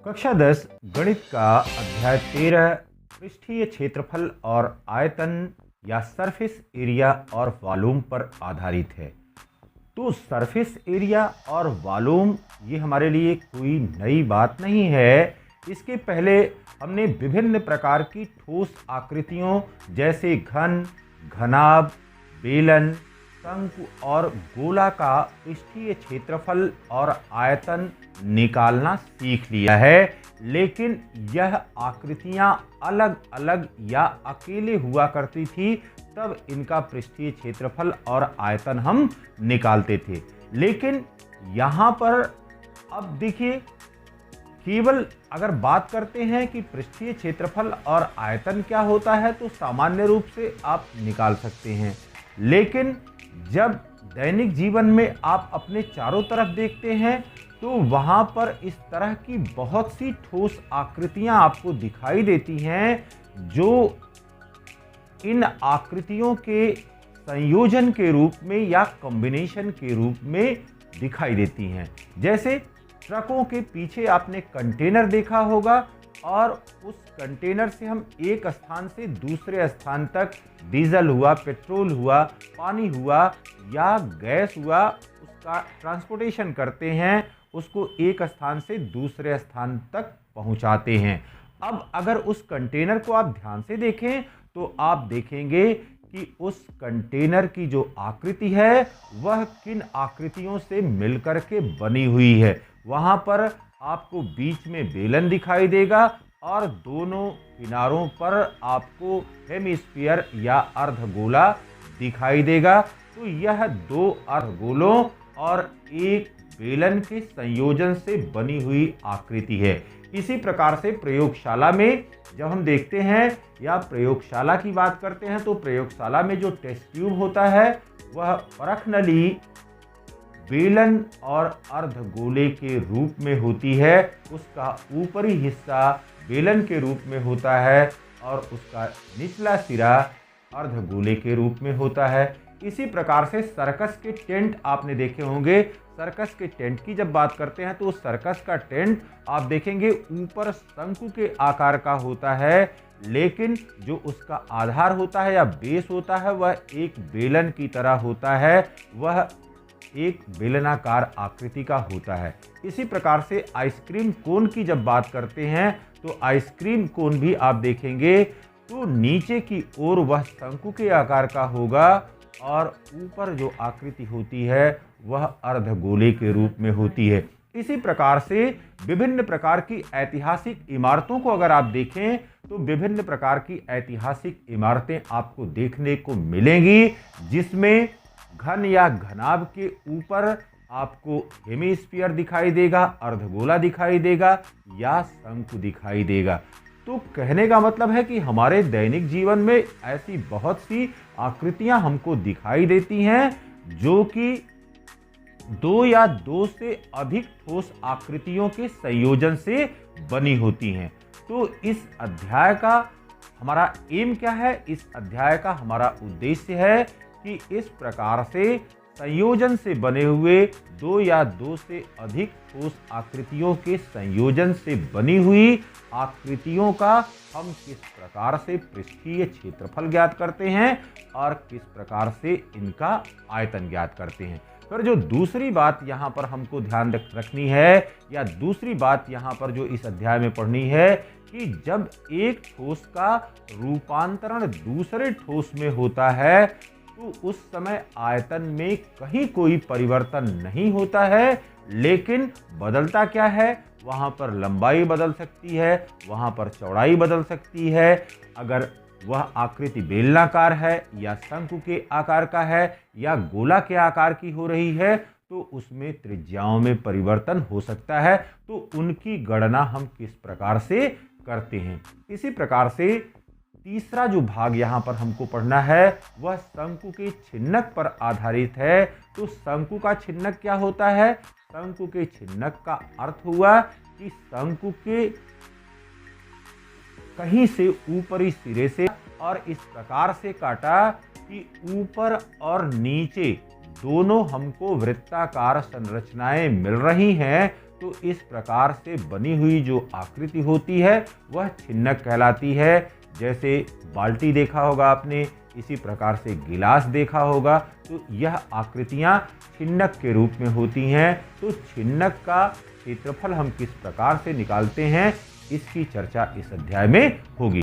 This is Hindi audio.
कक्षा 10 गणित का अध्याय 13 पृष्ठीय क्षेत्रफल और आयतन या सरफेस एरिया और वॉल्यूम पर आधारित है। तो सरफेस एरिया और वॉल्यूम ये हमारे लिए कोई नई बात नहीं है। इसके पहले हमने विभिन्न प्रकार की ठोस आकृतियों जैसे घन, घनाभ, बेलन, शंकु और गोला का पृष्ठीय क्षेत्रफल और आयतन निकालना सीख लिया है, लेकिन यह आकृतियां अलग अलग या अकेले हुआ करती थी, तब इनका पृष्ठीय क्षेत्रफल और आयतन हम निकालते थे। लेकिन यहाँ पर अब देखिए, केवल अगर बात करते हैं कि पृष्ठीय क्षेत्रफल और आयतन क्या होता है तो सामान्य रूप से आप निकाल सकते हैं, लेकिन जब दैनिक जीवन में आप अपने चारों तरफ देखते हैं तो वहां पर इस तरह की बहुत सी ठोस आकृतियां आपको दिखाई देती हैं, जो इन आकृतियों के संयोजन के रूप में या कॉम्बिनेशन के रूप में दिखाई देती हैं। जैसे ट्रकों के पीछे आपने कंटेनर देखा होगा और उस कंटेनर से हम एक स्थान से दूसरे स्थान तक डीजल हुआ, पेट्रोल हुआ, पानी हुआ या गैस हुआ, उसका ट्रांसपोर्टेशन करते हैं, उसको एक स्थान से दूसरे स्थान तक पहुंचाते हैं। अब अगर उस कंटेनर को आप ध्यान से देखें तो आप देखेंगे कि उस कंटेनर की जो आकृति है वह किन आकृतियों से मिलकर के बनी हुई है। वहां पर आपको बीच में बेलन दिखाई देगा और दोनों किनारों पर आपको हेमिस्फीयर या अर्धगोला दिखाई देगा। तो यह दो अर्धगोलों और एक बेलन के संयोजन से बनी हुई आकृति है। इसी प्रकार से प्रयोगशाला में जब हम देखते हैं या प्रयोगशाला की बात करते हैं तो प्रयोगशाला में जो टेस्ट ट्यूब होता है वह परख नली बेलन और अर्धगोले के रूप में होती है। उसका ऊपरी हिस्सा बेलन के रूप में होता है और उसका निचला सिरा अर्धगोले के रूप में होता है। इसी प्रकार से सर्कस के टेंट आपने देखे होंगे। सर्कस के टेंट की जब बात करते हैं तो सर्कस का टेंट आप देखेंगे ऊपर शंकु के आकार का होता है, लेकिन जो उसका आधार होता है या बेस होता है वह एक बेलन की तरह होता है, वह एक बेलनाकार आकृति का होता है। इसी प्रकार से आइसक्रीम कोन की जब बात करते हैं तो आइसक्रीम कोन भी आप देखेंगे तो नीचे की ओर वह शंकु के आकार का होगा और ऊपर जो आकृति होती है वह अर्धगोले के रूप में होती है। इसी प्रकार से विभिन्न प्रकार की ऐतिहासिक इमारतों को अगर आप देखें तो विभिन्न प्रकार की ऐतिहासिक इमारतें आपको देखने को मिलेंगी, जिसमें घन या घनाभ के ऊपर आपको हेमिस्फीयर दिखाई देगा, अर्धगोला दिखाई देगा या शंकु दिखाई देगा। तो कहने का मतलब है कि हमारे दैनिक जीवन में ऐसी बहुत सी आकृतियां हमको दिखाई देती हैं जो कि दो या दो से अधिक ठोस आकृतियों के संयोजन से बनी होती हैं। तो इस अध्याय का हमारा एम क्या है? इस अध्याय का हमारा उद्देश्य है कि इस प्रकार से संयोजन से बने हुए दो या दो से अधिक ठोस आकृतियों के संयोजन से बनी हुई आकृतियों का हम किस प्रकार से पृष्ठीय क्षेत्रफल ज्ञात करते हैं और किस प्रकार से इनका आयतन ज्ञात करते हैं। पर जो दूसरी बात यहाँ पर हमको ध्यान रखनी है या दूसरी बात यहाँ पर जो इस अध्याय में पढ़नी है कि जब एक ठोस का रूपांतरण दूसरे ठोस में होता है तो उस समय आयतन में कहीं कोई परिवर्तन नहीं होता है, लेकिन बदलता क्या है? वहां पर लंबाई बदल सकती है, वहां पर चौड़ाई बदल सकती है। अगर वह आकृति बेलनाकार है या शंकु के आकार का है या गोला के आकार की हो रही है तो उसमें त्रिज्याओं में परिवर्तन हो सकता है। तो उनकी गणना हम किस प्रकार से करते हैं। इसी प्रकार से तीसरा जो भाग यहाँ पर हमको पढ़ना है वह शंकु के छिन्नक पर आधारित है। तो शंकु का छिन्नक क्या होता है? शंकु के छिन्नक का अर्थ हुआ कि शंकु के कहीं से ऊपरी सिरे से और इस प्रकार से काटा कि ऊपर और नीचे दोनों हमको वृत्ताकार संरचनाएं मिल रही हैं, तो इस प्रकार से बनी हुई जो आकृति होती है वह छिन्नक कहलाती है। जैसे बाल्टी देखा होगा आपने, इसी प्रकार से गिलास देखा होगा, तो यह आकृतियां छिन्नक के रूप में होती हैं। तो छिन्नक का क्षेत्रफल हम किस प्रकार से निकालते हैं, इसकी चर्चा इस अध्याय में होगी।